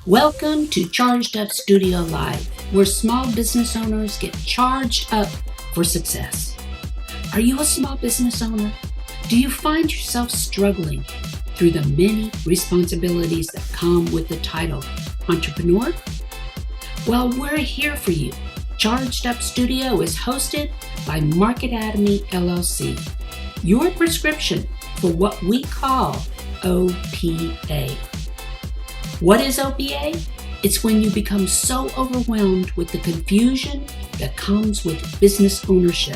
Welcome to Charged Up Studio Live, where small business owners get charged up for success. Are you a small business owner? Do you find yourself struggling through the many responsibilities that come with the title entrepreneur? Well, we're here for you. Charged Up Studio is hosted by Market Atomy LLC, your prescription for what we call OPA. What is OPA? It's when you become so overwhelmed with the confusion that comes with business ownership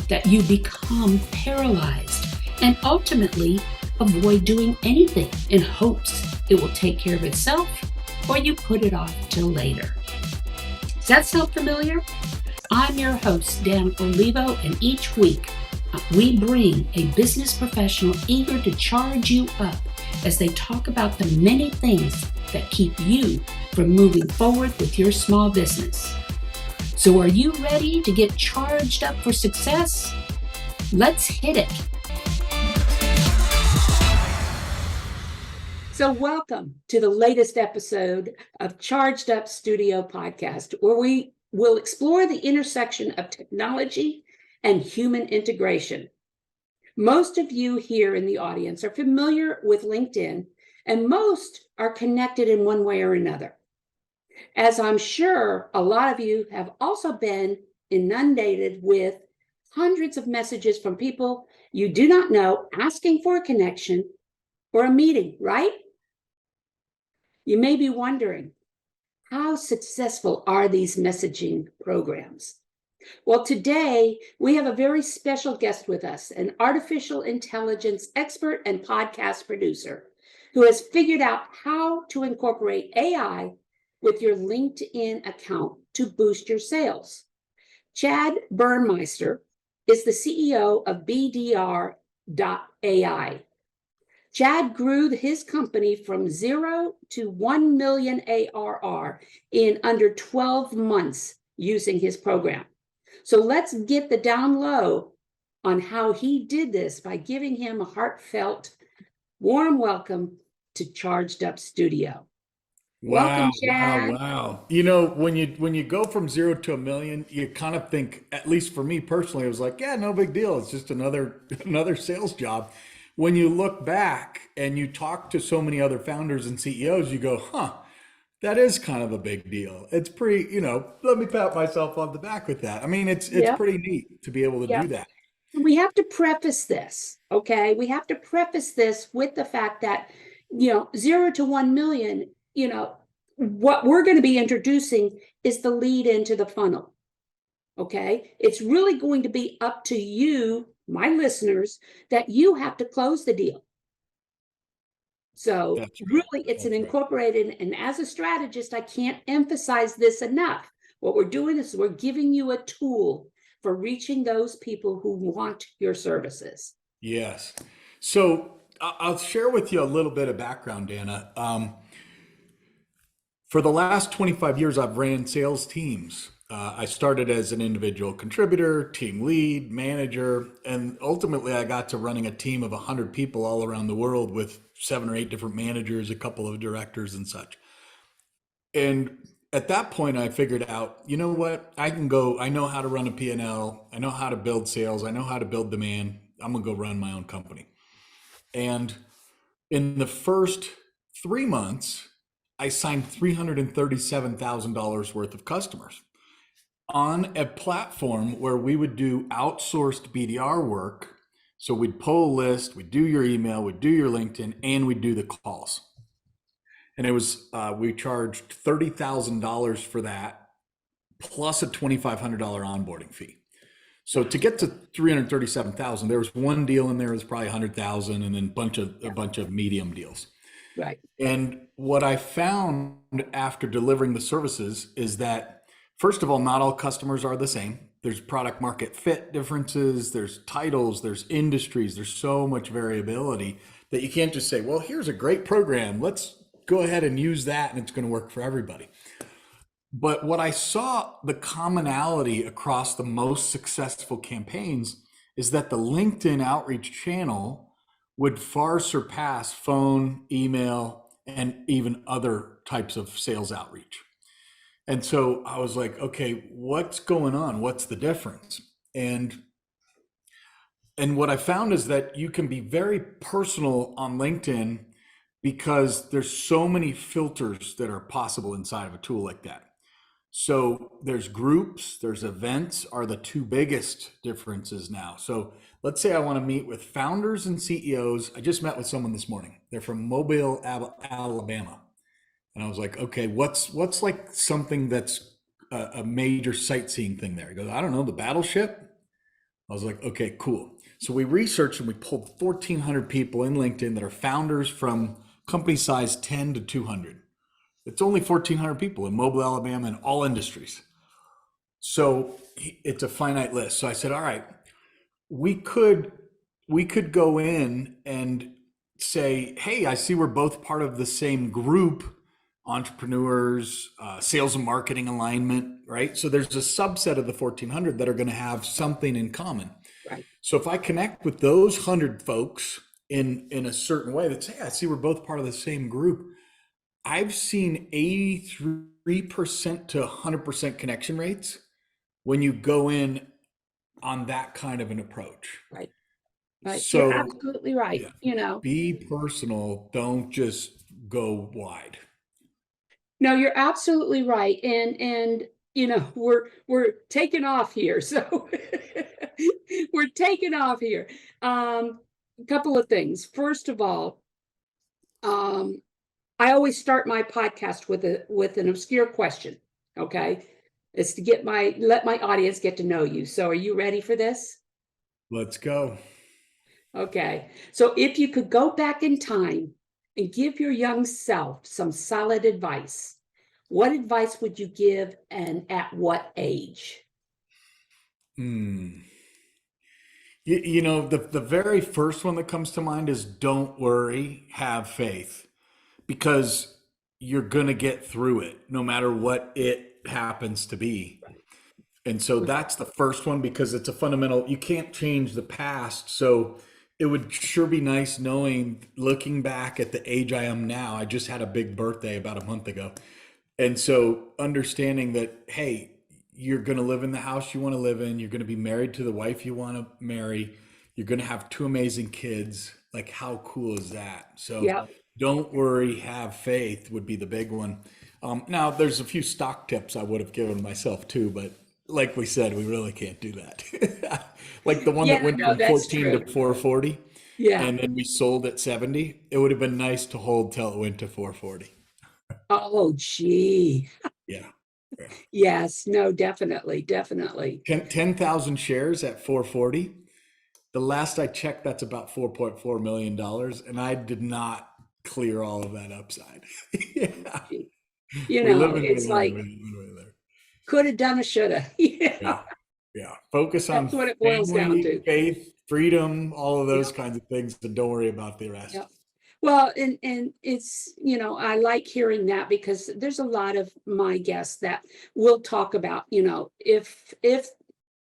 that you become paralyzed and ultimately avoid doing anything in hopes it will take care of itself, or you put it off till later. Does that sound familiar? I'm your host, Dan Olivo, and each week we bring a business professional eager to charge you up as they talk about the many things that keep you from moving forward with your small business. So are you ready to get charged up for success? Let's hit it. So welcome to the latest episode of Charged Up Studio Podcast, where we will explore the intersection of technology and human integration. Most of you here in the audience are familiar with LinkedIn, and most are connected in one way or another. As I'm sure a lot of you have also been inundated with hundreds of messages from people you do not know asking for a connection or a meeting, right? You may be wondering, how successful are these messaging programs? Well, today we have a very special guest with us, an artificial intelligence expert and podcast producer who has figured out how to incorporate AI with your LinkedIn account to boost your sales. Chad Burnmeister is the CEO of bdr.ai. Chad grew his company from 0 to 1 million ARR in under 12 months using his program. So let's get the down low on how he did this by giving him a heartfelt, warm welcome to Charged Up Studio. Wow, Welcome, Chad. wow. You know, when you go from 0 to 1 million, you kind of think, at least for me personally, it was like, yeah, no big deal. It's just another another sales job. When you look back and you talk to so many other founders and CEOs, you go, huh, that is kind of a big deal. It's pretty, let me pat myself on the back with that. I mean, it's Yep, pretty neat to be able to yep. do that. We have to preface this, okay? We have to preface this with the fact that, 0 to 1 million, what we're going to be introducing is the lead into the funnel, okay? It's really going to be up to you, my listeners, that you have to close the deal. So That's right. really, it's an That's right. incorporated, and as a strategist, I can't emphasize this enough. What we're doing is we're giving you a tool for reaching those people who want your services. Yes. So I'll share with you a little bit of background, Dana. For the last 25 years, I've ran sales teams. I started as an individual contributor, team lead, manager, and ultimately I got to running a team of 100 people all around the world with 7 or 8 different managers, a couple of directors, and such. And at that point, I figured out, you know what? I know how to run a P&L. I know how to build sales. I know how to build demand. I'm going to go run my own company. And in the first 3 months, I signed $337,000 worth of customers on a platform where we would do outsourced BDR work. So we'd pull a list, we'd do your email, we'd do your LinkedIn, and we'd do the calls. And it was, we charged $30,000 for that, plus a $2,500 onboarding fee. So to get to 337,000, there was one deal in there was probably 100,000, and then a bunch of medium deals. Right. And what I found after delivering the services is that, first of all, not all customers are the same. There's product market fit differences, there's titles, there's industries, there's so much variability that you can't just say, well, here's a great program. Let's go ahead and use that and it's going to work for everybody. But what I saw, the commonality across the most successful campaigns is that the LinkedIn outreach channel would far surpass phone, email, and even other types of sales outreach. And so I was like, okay, what's going on? What's the difference? And what I found is that you can be very personal on LinkedIn because there's so many filters that are possible inside of a tool like that. So there's groups, there's events are the two biggest differences now. So let's say I want to meet with founders and CEOs. I just met with someone this morning. They're from Mobile, Alabama. And I was like, okay, what's like something that's a major sightseeing thing there? He goes, I don't know, the battleship. I was like, okay, cool. So we researched and we pulled 1,400 people in LinkedIn that are founders from company size 10 to 200. It's only 1,400 people in Mobile, Alabama, in all industries. So it's a finite list. So I said, all right, we could go in and say, hey, I see we're both part of the same group, entrepreneurs, sales and marketing alignment, right? So there's a subset of the 1,400 that are going to have something in common. Right. So if I connect with those 100 folks in a certain way that say, I see we're both part of the same group, I've seen 83% to 100% connection rates when you go in on that kind of an approach. Right. Right. You're So absolutely right. yeah, be personal, don't just go wide. No, you're absolutely right. And we're taking off here. So we're taking off here. A couple of things. First of all, um, I always start my podcast with an obscure question. Okay. It's to let my audience get to know you. So are you ready for this? Let's go. Okay. So if you could go back in time and give your young self some solid advice, what advice would you give and at what age? Hmm. The very first one that comes to mind is don't worry, have faith, because you're going to get through it no matter what it happens to be. And so that's the first one because it's a fundamental, you can't change the past. So it would sure be nice knowing, looking back at the age I am now. I just had a big birthday about a month ago. And so understanding that, hey, you're going to live in the house you want to live in, you're going to be married to the wife you want to marry, you're going to have two amazing kids. Like, how cool is that? So Yeah. don't worry, have faith would be the big one. Now, there's a few stock tips I would have given myself too, but like we said, we really can't do that. Like the one that Yeah, went no, from that's 14 true. to 440 Yeah. and then we sold at 70. It would have been nice to hold till it went to 440. Oh, gee. Yeah. Yeah. Yes. No, definitely. Definitely. 10,000 shares at 440. The last I checked, that's about $4.4 million. And I did not clear all of that upside. Yeah. Gee. We live and we It's learn. like We there. coulda, done, shoulda. Yeah. Yeah. Yeah. Focus on That's what it boils down family, to. faith, freedom, all of those Yep. kinds of things. And don't worry about the rest. Yep. Well, and it's, I like hearing that because there's a lot of my guests that will talk about, if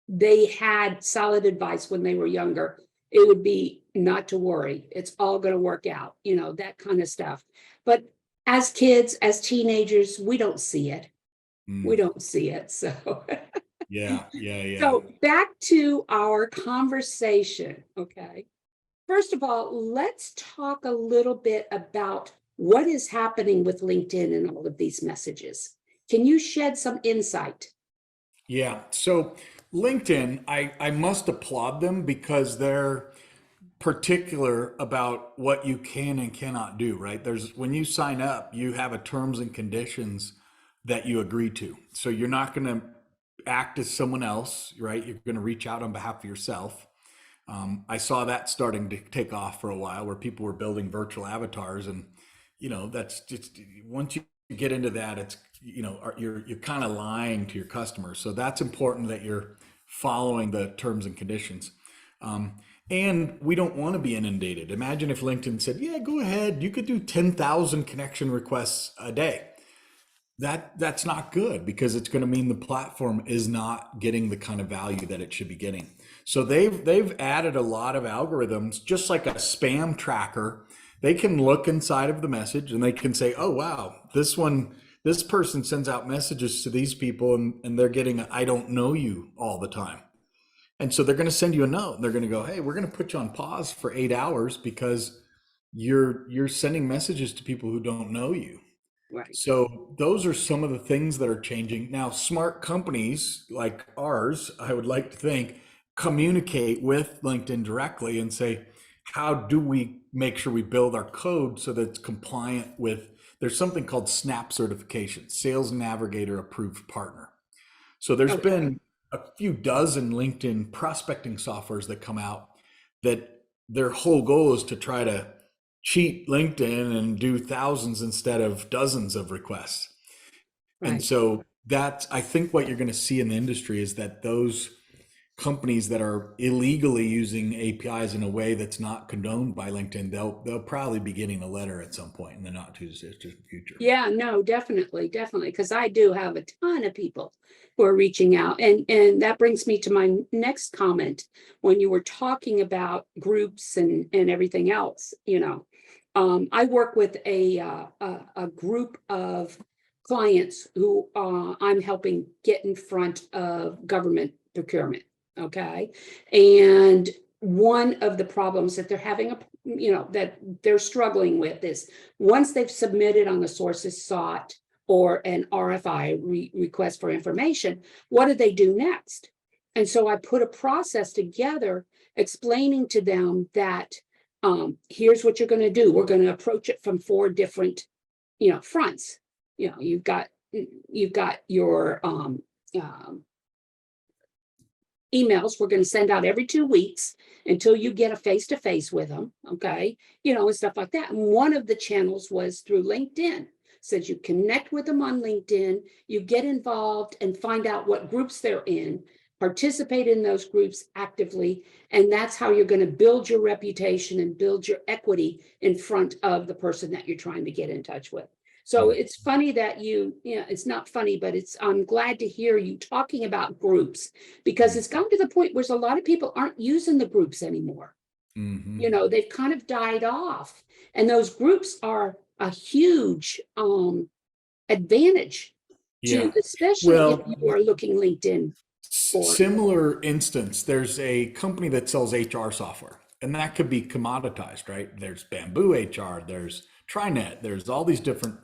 they had solid advice when they were younger, it would be not to worry. It's all going to work out, that kind of stuff. But as kids, as teenagers, we don't see it. We Mm. don't see it. So, Yeah. Yeah. Yeah. so back to our conversation. Okay. First of all, let's talk a little bit about what is happening with LinkedIn and all of these messages. Can you shed some insight? Yeah. So LinkedIn, I must applaud them because they're particular about what you can and cannot do, right? There's when you sign up, you have a terms and conditions that you agree to. So you're not going to act as someone else, right? You're going to reach out on behalf of yourself. I saw that starting to take off for a while where people were building virtual avatars. And, that's just once you get into that, it's, you're kind of lying to your customers. So that's important that you're following the terms and conditions. And we don't want to be inundated. Imagine if LinkedIn said, yeah, go ahead. You could do 10,000 connection requests a day. That's not good because it's going to mean the platform is not getting the kind of value that it should be getting. So they've added a lot of algorithms, just like a spam tracker They can look inside of the message and they can say, oh, wow, this person sends out messages to these people and they're getting, I don't know you all the time. And so they're going to send you a note. They're going to go, hey, we're going to put you on pause for 8 hours because you're sending messages to people who don't know you. Right. So those are some of the things that are changing. Now, smart companies like ours, I would like to think, communicate with LinkedIn directly and say, how do we make sure we build our code so that it's compliant with, there's something called SNAP certification, Sales Navigator Approved Partner. So there's Okay. been a few dozen LinkedIn prospecting softwares that come out that their whole goal is to try to cheat LinkedIn and do thousands instead of dozens of requests. And Right. so that's, I think what you're going to see in the industry is that those companies that are illegally using APIs in a way that's not condoned by LinkedIn, they'll probably be getting a letter at some point in the not too distant future. Yeah, no, definitely, definitely, because I do have a ton of people who are reaching out, and that brings me to my next comment when you were talking about groups and everything else. I work with a group of clients who I'm helping get in front of government procurement. Okay, and one of the problems that they're having that they're struggling with is once they've submitted on the sources sought or an RFI request for information, what do they do next? And so I put a process together explaining to them that here's what you're going to do. We're going to approach it from 4 different, fronts. You've got your emails we're going to send out every 2 weeks until you get a face-to-face with them, okay, and stuff like that. And one of the channels was through LinkedIn. Says you connect with them on LinkedIn, you get involved and find out what groups they're in, participate in those groups actively, and that's how you're going to build your reputation and build your equity in front of the person that you're trying to get in touch with. So it's funny that it's not funny, but I'm glad to hear you talking about groups, because it's gotten to the point where a lot of people aren't using the groups anymore. Mm-hmm. They've kind of died off, and those groups are a huge advantage Yeah. especially if Well, you are looking LinkedIn for. similar instance, there's a company that sells HR software, and that could be commoditized, right? There's Bamboo HR, there's Trinet, there's all these different,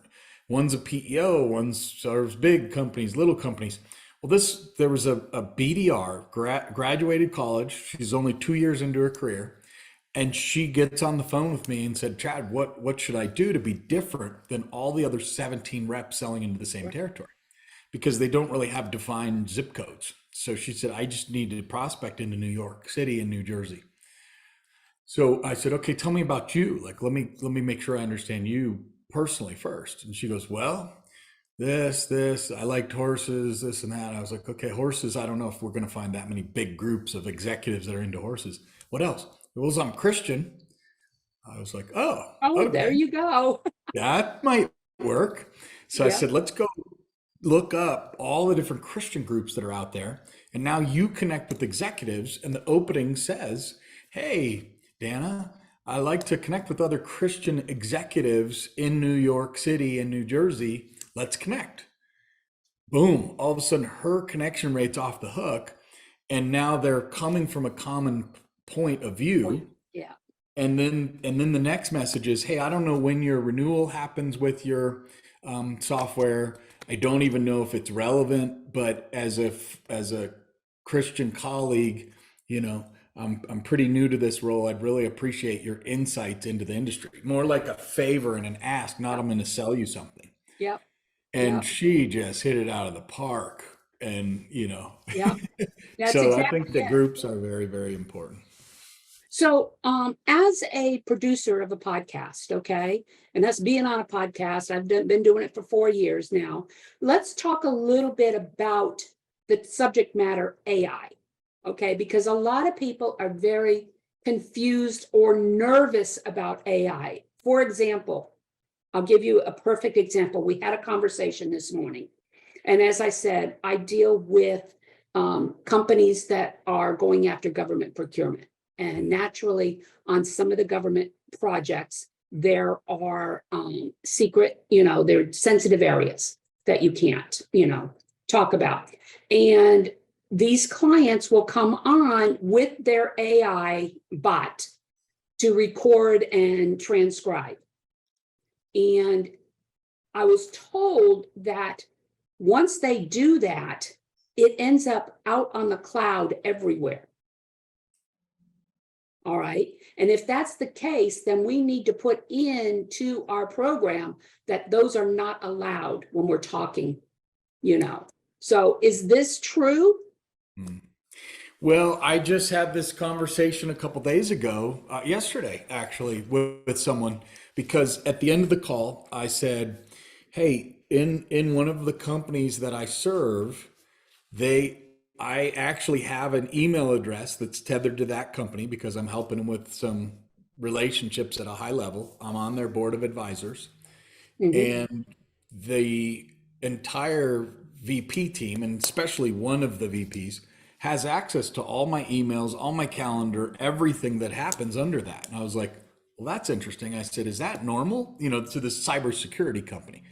one's a PEO, one's serves big companies, little companies. Well, there was a BDR, graduated college. She's only 2 years into her career. And she gets on the phone with me and said, Chad, what should I do to be different than all the other 17 reps selling into the same territory? Because they don't really have defined zip codes. So she said, I just need to prospect into New York City and New Jersey. So I said, okay, tell me about you. Like, let me make sure I understand you personally first. And she goes, well, this, I liked horses, this and that. And I was like, okay, horses, I don't know if we're going to find that many big groups of executives that are into horses. What else? Well, I'm Christian. I was like, oh, Oh, there okay, you go. that might work. So I Yeah. said, let's go look up all the different Christian groups that are out there. And now you connect with executives, and the opening says, hey, Dana, I like to connect with other Christian executives in New York City and New Jersey. Let's connect. Boom. All of a sudden, her connection rate's off the hook. And now they're coming from a common point of view. Yeah. And then the next message is, hey, I don't know when your renewal happens with your software. I don't even know if it's relevant, but as a Christian colleague, I'm pretty new to this role. I'd really appreciate your insights into the industry. More like a favor and an ask, not I'm going to sell you something. Yep. And Yep. she just hit it out of the park. And Yep. That's so I exactly think the it. groups are very, very important. So, as a producer of a podcast, okay, and us being on a podcast, I've been doing it for 4 years now. Let's talk a little bit about the subject matter AI, okay, because a lot of people are very confused or nervous about AI. For example, I'll give you a perfect example. We had a conversation this morning, and as I said, I deal with companies that are going after government procurement. And naturally, on some of the government projects, there are secret, there are sensitive areas that you can't, talk about. And these clients will come on with their AI bot to record and transcribe. And I was told that once they do that, it ends up out on the cloud everywhere. All right. And if that's the case, then we need to put into our program that those are not allowed when we're talking, So is this true? Well, I just had this conversation a couple days ago, yesterday actually, with someone, because at the end of the call, I said, "Hey, in one of the companies that I serve, I actually have an email address that's tethered to that company because I'm helping them with some relationships at a high level. I'm on their board of advisors, Mhm. and the entire VP team, and especially one of the VPs, has access to all my emails, all my calendar, everything that happens under that." And I was like, "Well, that's interesting." I said, "Is that normal?" To this cybersecurity company.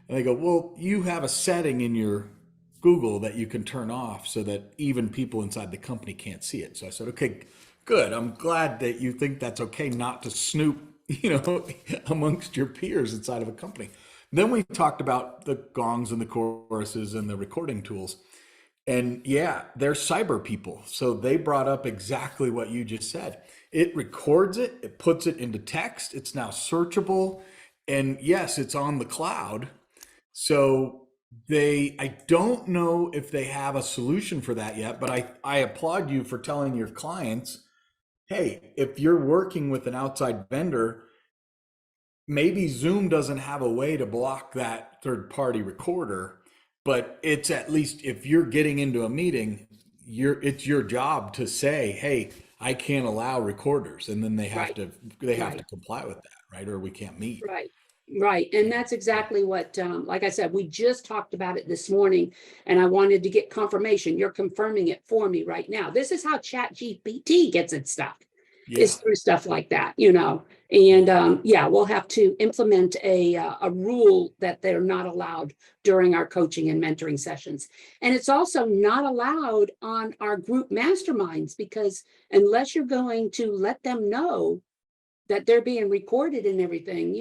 And they go, "Well, you have a setting in your Google that you can turn off so that even people inside the company can't see it." So I said, "Okay, good. I'm glad that you think that's okay not to snoop, amongst your peers inside of a company." Then we talked about the gongs and the choruses and the recording tools. And yeah, they're cyber people. So they brought up exactly what you just said. It records it, it puts it into text, it's now searchable. And yes, it's on the cloud. So I don't know if they have a solution for that yet, but I applaud you for telling your clients, hey, if you're working with an outside vendor, maybe Zoom doesn't have a way to block that third party recorder, but it's at least if you're getting into a meeting, it's your job to say, "Hey, I can't allow recorders," and then Right, they have to right. comply with that, right? Or we can't meet. Right, right. And that's exactly what, like I said, we just talked about it this morning, and I wanted to get confirmation. You're confirming it for me right now. This is how Chat GPT gets its stuff, Yeah, is through stuff like that. And yeah, we'll have to implement a rule that they're not allowed during our coaching and mentoring sessions. And it's also not allowed on our group masterminds, because unless you're going to let them know that they're being recorded and everything.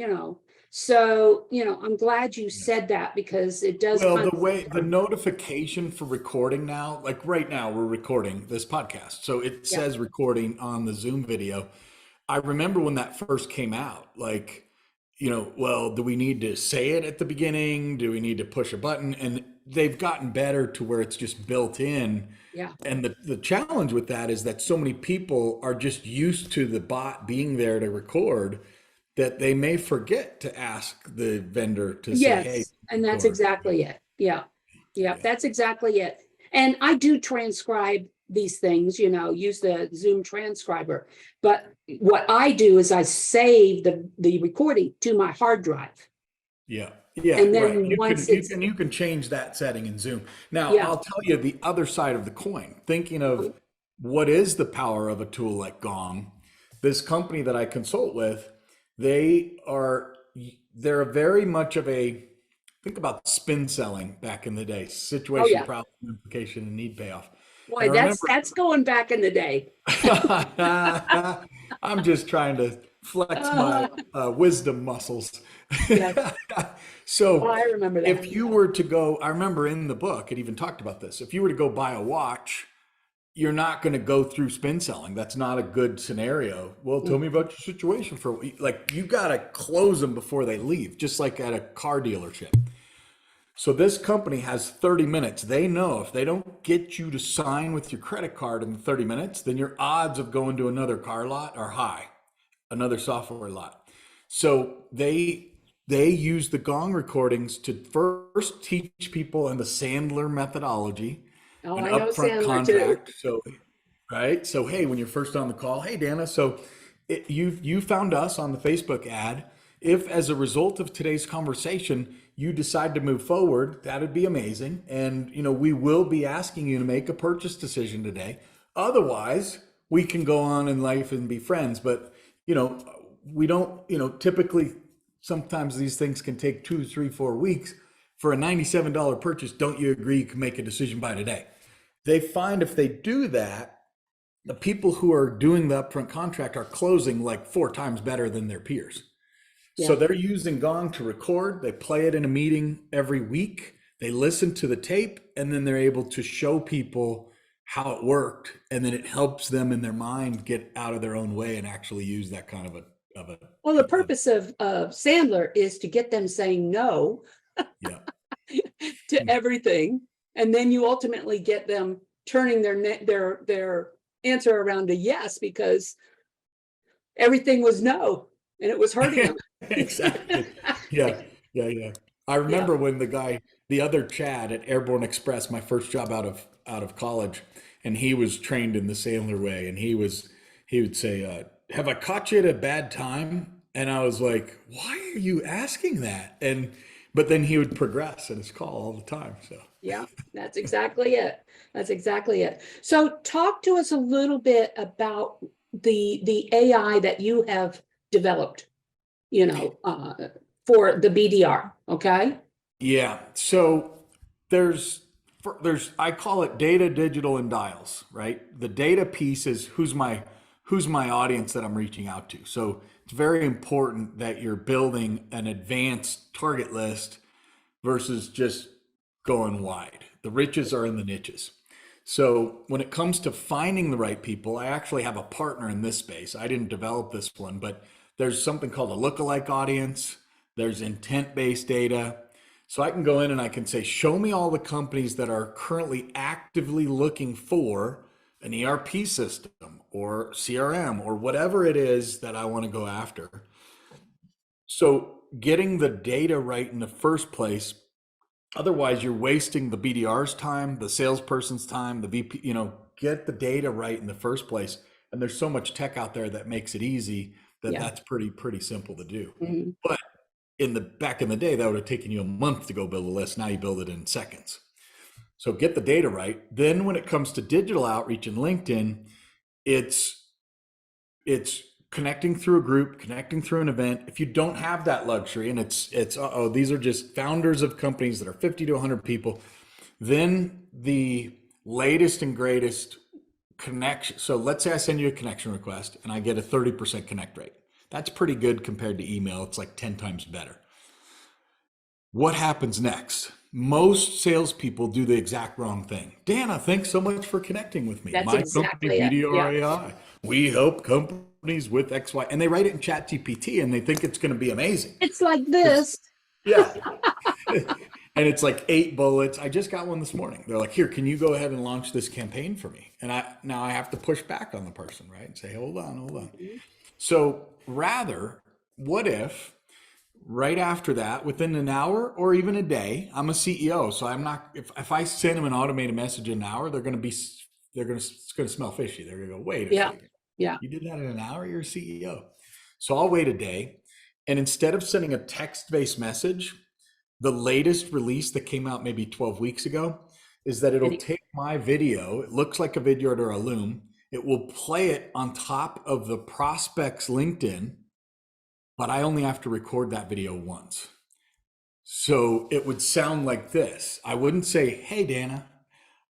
So, I'm glad you yeah. said that, because it does Well, kind the of way the confirm. notification for recording now, like right now, we're recording this podcast. So it Yeah. says recording on the Zoom video. I remember when that first came out, like, well, do we need to say it at the beginning? Do we need to push a button? And they've gotten better to where it's just built in. Yeah. And the challenge with that is that so many people are just used to the bot being there to record that they may forget to ask the vendor to say, "Hey, Yes. And that's record." exactly it. Yeah. Yeah. Yeah. That's exactly it. And I do transcribe these things, use the Zoom transcriber. But what I do is I save the recording to my hard drive. Yeah. Yeah, And right. then once You it's, can change that setting in Zoom. Now, yeah. I'll tell you the other side of the coin. Thinking of what is the power of a tool like Gong, this company that I consult with, they are they're very much of a think about spin selling back in the day, Oh, situation, yeah. problem, implication, and need payoff. And Boy, I that's remember that's going back in the day. I'm just trying to flex my Uh, wisdom muscles. yes. Oh, So, I remember that. if you were to go, I remember in the book, it even talked about this. If you were to go buy a watch, you're not going to go through spin selling. That's not a good scenario. Well, tell me about your situation for like you got to close them before they leave, just like at a car dealership. So this company has 30 minutes. They know if they don't get you to sign with your credit card in 30 minutes, then your odds of going to another car lot are high, another software lot. So they use the Gong recordings to first teach people in the Sandler methodology, Oh, an I know upfront Sandler too. contract. So right? So, hey, when you're first on the call, hey, Dana, so you found us on the Facebook ad. If, as a result of today's conversation, you decide to move forward, that'd be amazing. And we will be asking you to make a purchase decision today. Otherwise, we can go on in life and be friends. But you know, we don't, typically sometimes these things can take 2, 3, 4 weeks. For a $97 purchase, don't you agree you can make a decision by today? They find if they do that, the people who are doing the upfront contract are closing like 4 times better than their peers. So Yeah. they're using Gong to record, they play it in a meeting every week, they listen to the tape, and then they're able to show people how it worked. And then it helps them in their mind get out of their own way and actually use that kind of a, Well, the purpose of Sandler is to get them saying no yeah. to everything, and then you ultimately get them turning their answer around to yes, because everything was no, and it was hurting them. Exactly. Yeah. Yeah. Yeah. I Yeah. remember when the other Chad at Airborne Express, my first job out of college, and he was trained in the Sandler way, and he would say, "Have I caught you at a bad time?" And I was like, "Why are you asking that?" But then he would progress in his call all the time. So Yeah, that's exactly it. That's exactly it. So talk to us a little bit about the AI that you have developed, you know, for the BDR. Okay. yeah. So there's I call it data, digital, and dials, right? The data piece is who's my audience that I'm reaching out to. So it's very important that you're building an advanced target list versus just going wide. The riches are in the niches. So when it comes to finding the right people, I actually have a partner in this space. I didn't develop this one, but there's something called a lookalike audience. There's intent-based data. So I can go in and I can say, show me all the companies that are currently actively looking for an ERP system or CRM or whatever it is that I want to go after. So getting the data right in the first place. Otherwise, you're wasting the BDR's time, the salesperson's time, the VP, get the data right in the first place. And there's so much tech out there that makes it easy that Yeah. that's pretty simple to do. Mhm. But back in the day, that would have taken you a month to go build a list. Now you build it in seconds. So get the data right. Then when it comes to digital outreach and LinkedIn, it's it's connecting through a group, connecting through an event. If you don't have that luxury, and it's these are just founders of companies that are 50 to 100 people, then the latest and greatest connection. So let's say I send you a connection request and I get a 30% connect rate. That's pretty good compared to email. It's like 10 times better. What happens next? Most salespeople do the exact wrong thing. Dana, thanks so much for connecting with me. That's My company, exactly it. Yeah. bdr.ai, we help companies with XY. And they write it in Chat GPT and they think it's going to be amazing. It's like this. Yeah. And it's like 8 bullets. I just got one this morning. They're like, here, can you go ahead and launch this campaign for me? And now I have to push back on the person, right? And say, hold on. So rather, what if right after that, within an hour or even a day, I'm a CEO, so I'm not. If I send them an automated message in an hour, it's going to smell fishy. They're going to go, wait a Yeah. second, Yeah. you did that in an hour? You're a CEO. So I'll wait a day, and instead of sending a text-based message, the latest release that came out maybe 12 weeks ago is that it'll take my video. It looks like a video or a Loom. It will play it on top of the prospect's LinkedIn, but I only have to record that video once. So it would sound like this. I wouldn't say, hey, Dana.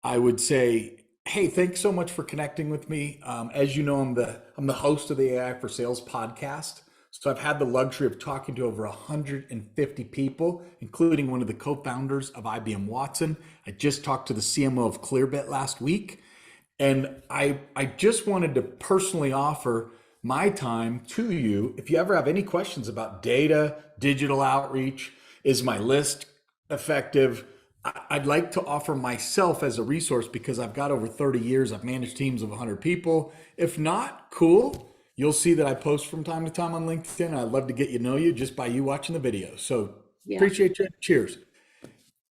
I would say, hey, thanks so much for connecting with me. As you know, I'm the host of the AI for Sales podcast. So I've had the luxury of talking to over 150 people, including one of the co-founders of IBM Watson. I just talked to the CMO of Clearbit last week. And I just wanted to personally offer my time to you. If you ever have any questions about data, digital outreach, is my list effective? I'd like to offer myself as a resource because I've got over 30 years. I've managed teams of 100 people. If not, cool. You'll see that I post from time to time on LinkedIn. I'd love to get you know you just by you watching the video. So Yeah. appreciate you. Cheers.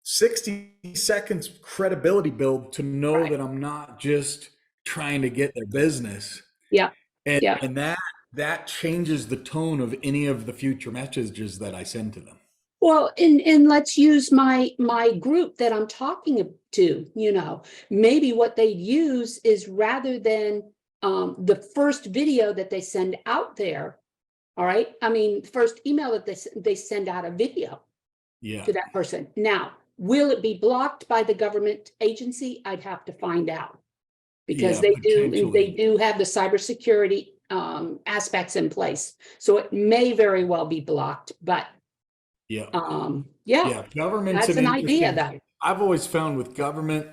60 seconds credibility build to know Right. that I'm not just trying to get their business. Yeah. And, Yeah. and that changes the tone of any of the future messages that I send to them. Well, and let's use my group that I'm talking to, maybe what they use is rather than the first video that they send out there, All right. I mean, first email that they send out a video Yeah. to that person. Now, will it be blocked by the government agency? I'd have to find out because Yeah, they potentially. do have the cybersecurity aspects in place. So it may very well be blocked, but Yeah. yeah, Yeah. Government's that's an an idea interesting, though. I've always found with government,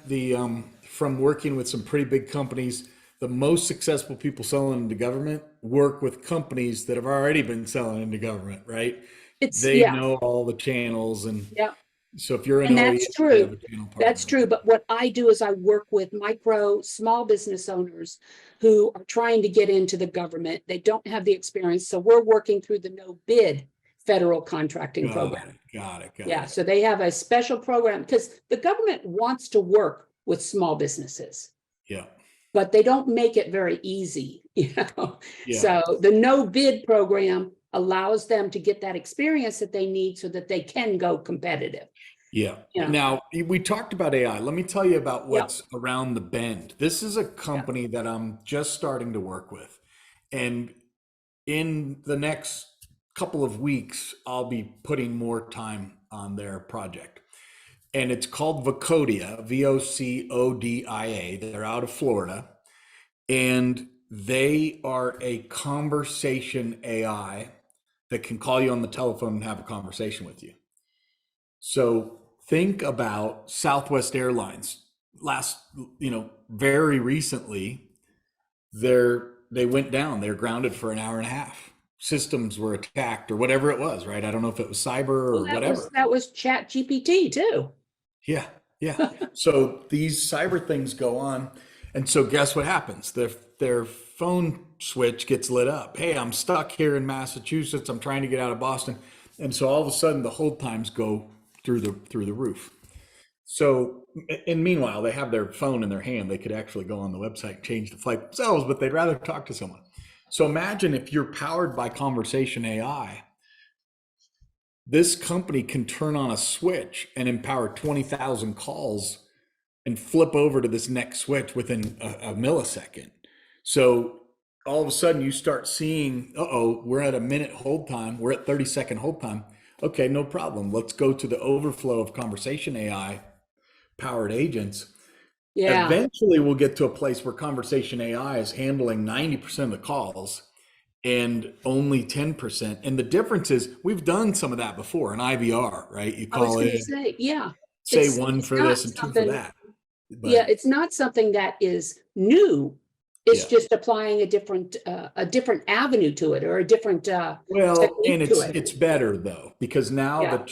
from working with some pretty big companies, the most successful people selling into government work with companies that have already been selling into government, right? It's They yeah, know all the channels. And yeah. so if you're an And OEM, that's they have true. a channel That's partner. true. But what I do is I work with small business owners who are trying to get into the government. They don't have the experience. So we're working through the no bid federal contracting Got program. it. Got it. Got Yeah. it. So they have a special program because the government wants to work with small businesses, Yeah. but they don't make it very easy, you know. Yeah. So the no bid program allows them to get that experience that they need so that they can go competitive, Yeah. you know. Now, we talked about AI. Let me tell you about Yep. what's around the bend. This is a Yeah. company that I'm just starting to work with. And in the next couple of weeks, I'll be putting more time on their project. And it's called Vocodia, Vocodia. They're out of Florida. And they are a conversation AI that can call you on the telephone and have a conversation with you. So think about Southwest Airlines. Last, very recently, they went down. They're grounded for an hour and a half. Systems were attacked or whatever it was, right? I don't know if it was cyber Well, or whatever. that was Chat GPT too. Yeah, yeah. So these cyber things go on, and so guess what happens? Their phone switch gets lit up. Hey, I'm stuck here in Massachusetts. I'm trying to get out of Boston, and so all of a sudden the hold times go through the roof. So, and meanwhile, they have their phone in their hand. They could actually go on the website and change the flight themselves, but they'd rather talk to someone. So imagine if you're powered by conversation AI, this company can turn on a switch and empower 20,000 calls and flip over to this next switch within a millisecond. So all of a sudden you start seeing, uh-oh, we're at a minute hold time. We're at 30-second hold time. Okay, no problem. Let's go to the overflow of conversation AI powered agents. Yeah. Eventually we'll get to a place where conversation AI is handling 90% of the calls and only 10%. And the difference is we've done some of that before in IVR, right? You I was call going to in, say, yeah. say one It's for not this and two for something, that. yeah, But it's not something that is new. It's yeah. just applying a different avenue to it or a different Well, and technique to it. it's better though, because now Yeah.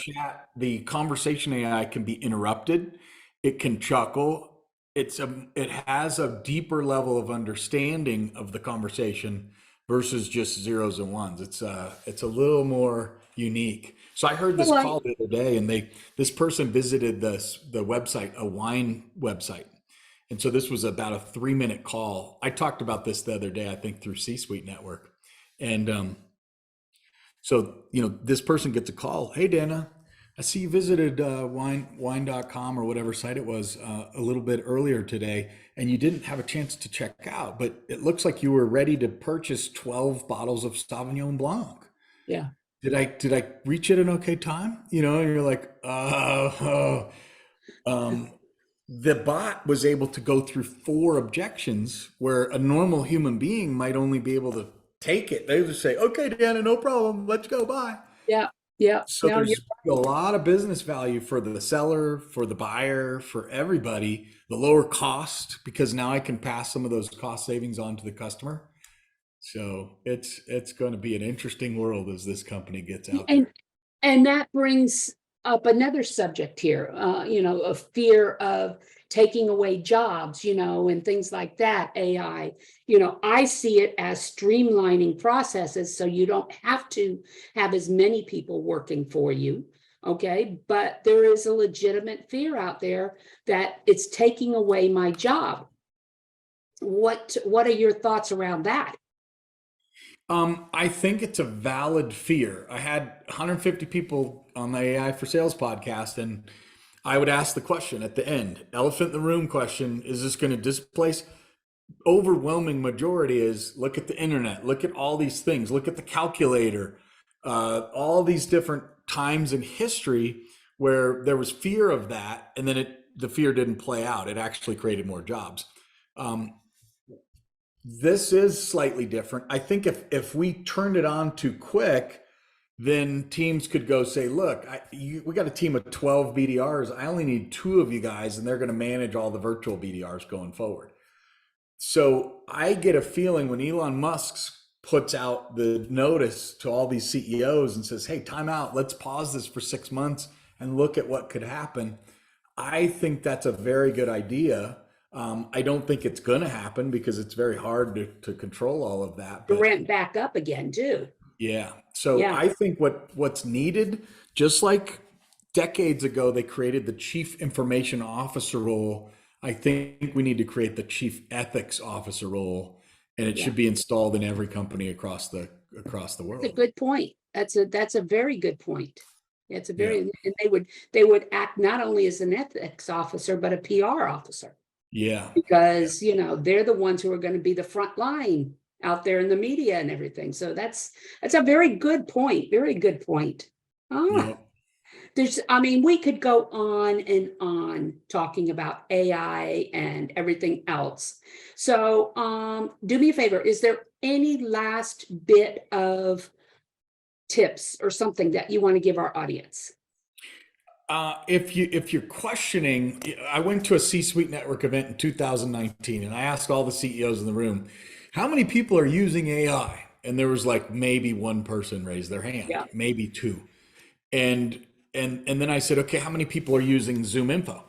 the conversation AI can be interrupted. It can chuckle. It has a deeper level of understanding of the conversation versus just zeros and ones. It's a little more unique. So I heard this Well, call the other day, and this person visited the website, a wine website. And so this was about a 3-minute call. I talked about this the other day, I think through C-Suite Network. And so, this person gets a call. Hey, Dana, I see you visited wine.com or whatever site it was a little bit earlier today, and you didn't have a chance to check out, but it looks like you were ready to purchase 12 bottles of Sauvignon Blanc. yeah. Did I reach at an okay time? And you're like, um, the bot was able to go through 4 objections where a normal human being might only be able to take it. They would just say, okay, Deanna, no problem. Let's go. Bye. Yeah. Yeah. So No, you're there's a lot of business value for the seller, for the buyer, for everybody. The lower cost, because now I can pass some of those cost savings on to the customer. So it's going to be an interesting world as this company gets out and there. and that brings up another subject here, a fear of taking away jobs, and things like that. AI, I see it as streamlining processes so you don't have to have as many people working for you. Okay. But there is a legitimate fear out there that it's taking away my job. What are your thoughts around that? I think it's a valid fear. I had 150 people on the AI for Sales podcast, and I would ask the question at the end, elephant in the room question, is this going to displace? overwhelming majority is look at the internet, look at all these things, look at the calculator, all these different times in history where there was fear of that, and then the fear didn't play out. It actually created more jobs. Um, this is slightly different. I think if we turned it on too quick, then teams could go say, look, we got a team of 12 BDRs. I only need two of you guys, and they're going to manage all the virtual BDRs going forward. So I get a feeling when Elon Musk puts out the notice to all these CEOs and says, hey, time out, let's pause this for 6 months and look at what could happen. I think that's a very good idea. I don't think it's going to happen because it's very hard to control all of that. To But ramp back up again too. yeah, so Yeah. I think what's needed, just like decades ago, they created the chief information officer role. I think we need to create the chief ethics officer role, and it Yeah. should be installed in every company across the That's a world. good point. That's a very good point. It's a Yeah, very, and they would act not only as an ethics officer, but a PR officer, yeah, yeah, because they're the ones who are going to be the front line out there in the media and everything. So that's a very good point. Very good point. yeah. Ah, I mean, we could go on and on talking about AI and everything else. So, do me a favor. Is there any last bit of tips or something that you want to give our audience? If you're questioning, I went to a C-suite network event in 2019, and I asked all the CEOs in the room, how many people are using AI? And there was like maybe one person raised their hand, Yeah. maybe two. And and then I said, okay, how many people are using Zoom Info?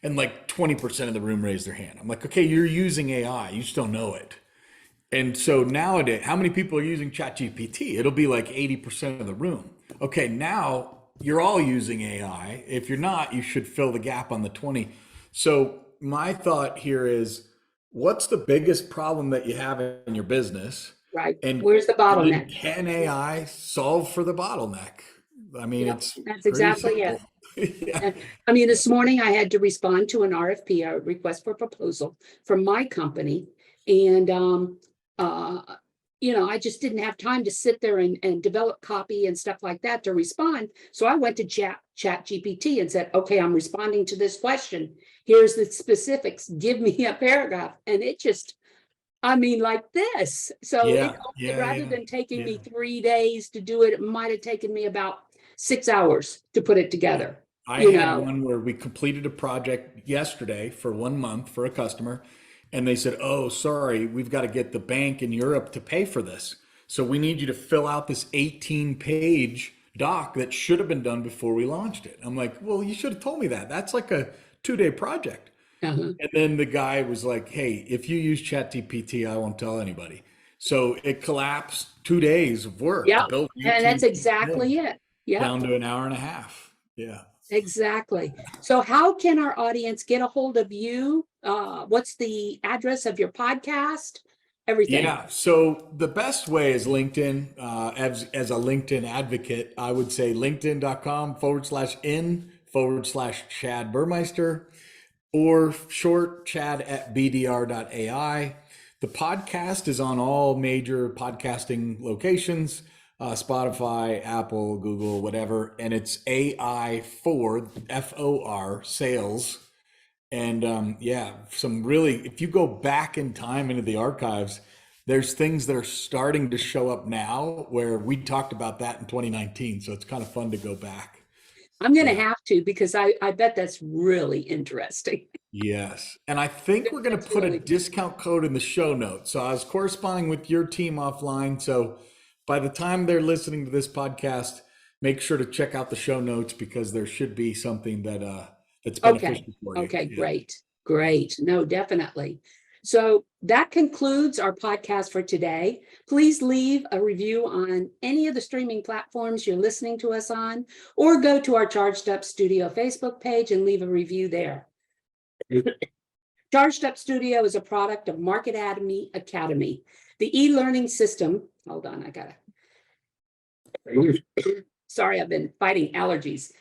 And like 20% of the room raised their hand. I'm like, okay, you're using AI, you just don't know it. And so nowadays, how many people are using ChatGPT? It'll be like 80% of the room. Okay, now you're all using AI. If you're not, you should fill the gap on the 20. So my thought here is, what's the biggest problem that you have in your business? Right. And Where's the then bottleneck? can AI solve for the bottleneck? I mean, Yep, it's that's pretty exactly it. simple. Yeah. And I mean, this morning I had to respond to an RFP, a request for proposal from my company. And, uh, I just didn't have time to sit there and develop copy and stuff like that to respond. So I went to chat GPT and said, okay, I'm responding to this question. Here's the specifics. Give me a paragraph. And it just, I mean, like this. So Yeah, yeah, rather yeah, than taking yeah. me 3 days to do it, it might have taken me about 6 hours to put it Yeah. together. I You had know, one where we completed a project yesterday for 1 month for a customer, and they said, "Oh, sorry, we've got to get the bank in Europe to pay for this. So we need you to fill out this 18-page doc that should have been done before we launched it." I'm like, "Well, you should have told me that. That's like a 2-day project." uh-huh. And then the guy was like, "Hey, if you use ChatGPT, I won't tell anybody." So it collapsed 2 days of work to Yep. build an And that's 18-page exactly thing it. Yep, down to an hour and a half. Yeah. exactly. So how can our audience get a hold of you? What's the address of your podcast? Everything. Yeah. So the best way is LinkedIn. As a LinkedIn advocate, I would say linkedin.com/in/Chad Burmeister, or short Chad at bdr.ai. The podcast is on all major podcasting locations, Spotify, Apple, Google, whatever. And it's AI for sales. And yeah, some really, if you go back in time into the archives, there's things that are starting to show up now where we talked about that in 2019. So it's kind of fun to go back. I'm going to Yeah. have to, because I bet that's really interesting. Yes. And I think we're going to That's put a really, discount code in the show notes. So I was corresponding with your team offline. So by the time they're listening to this podcast, make sure to check out the show notes because there should be something that's okay. beneficial for you. Okay, Yeah. great. Great. No, definitely. So that concludes our podcast for today. Please leave a review on any of the streaming platforms you're listening to us on, or go to our Charged Up Studio Facebook page and leave a review there. Charged Up Studio is a product of Market Academy, the e-learning system. Hold on, I gotta. Sorry, I've been fighting allergies.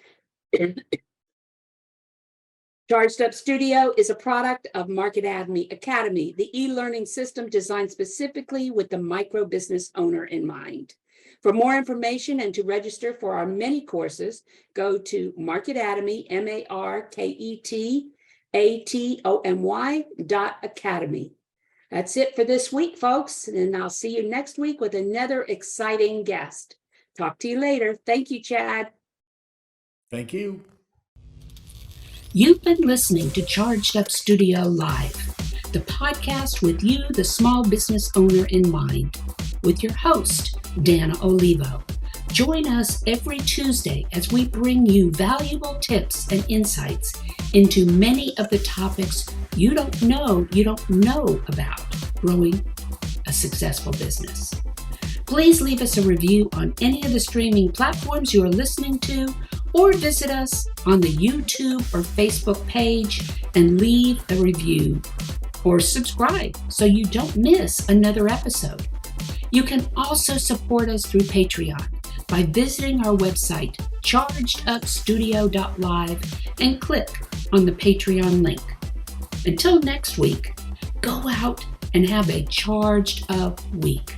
Charged Up Studio is a product of Market Academy, the e-learning system designed specifically with the micro business owner in mind. For more information and to register for our many courses, go to Market Academy, MarketAtomy.academy. That's it for this week, folks, and I'll see you next week with another exciting guest. Talk to you later. Thank you, Chad. Thank you. You've been listening to Charged Up Studio Live, the podcast with you, the small business owner in mind, with your host, Dana Olivo. Join us every Tuesday as we bring you valuable tips and insights into many of the topics you don't know about growing a successful business. Please leave us a review on any of the streaming platforms you are listening to, or visit us on the YouTube or Facebook page and leave a review or subscribe so you don't miss another episode. You can also support us through Patreon by visiting our website, chargedupstudio.live, and click on the Patreon link. Until next week, go out and have a charged up week.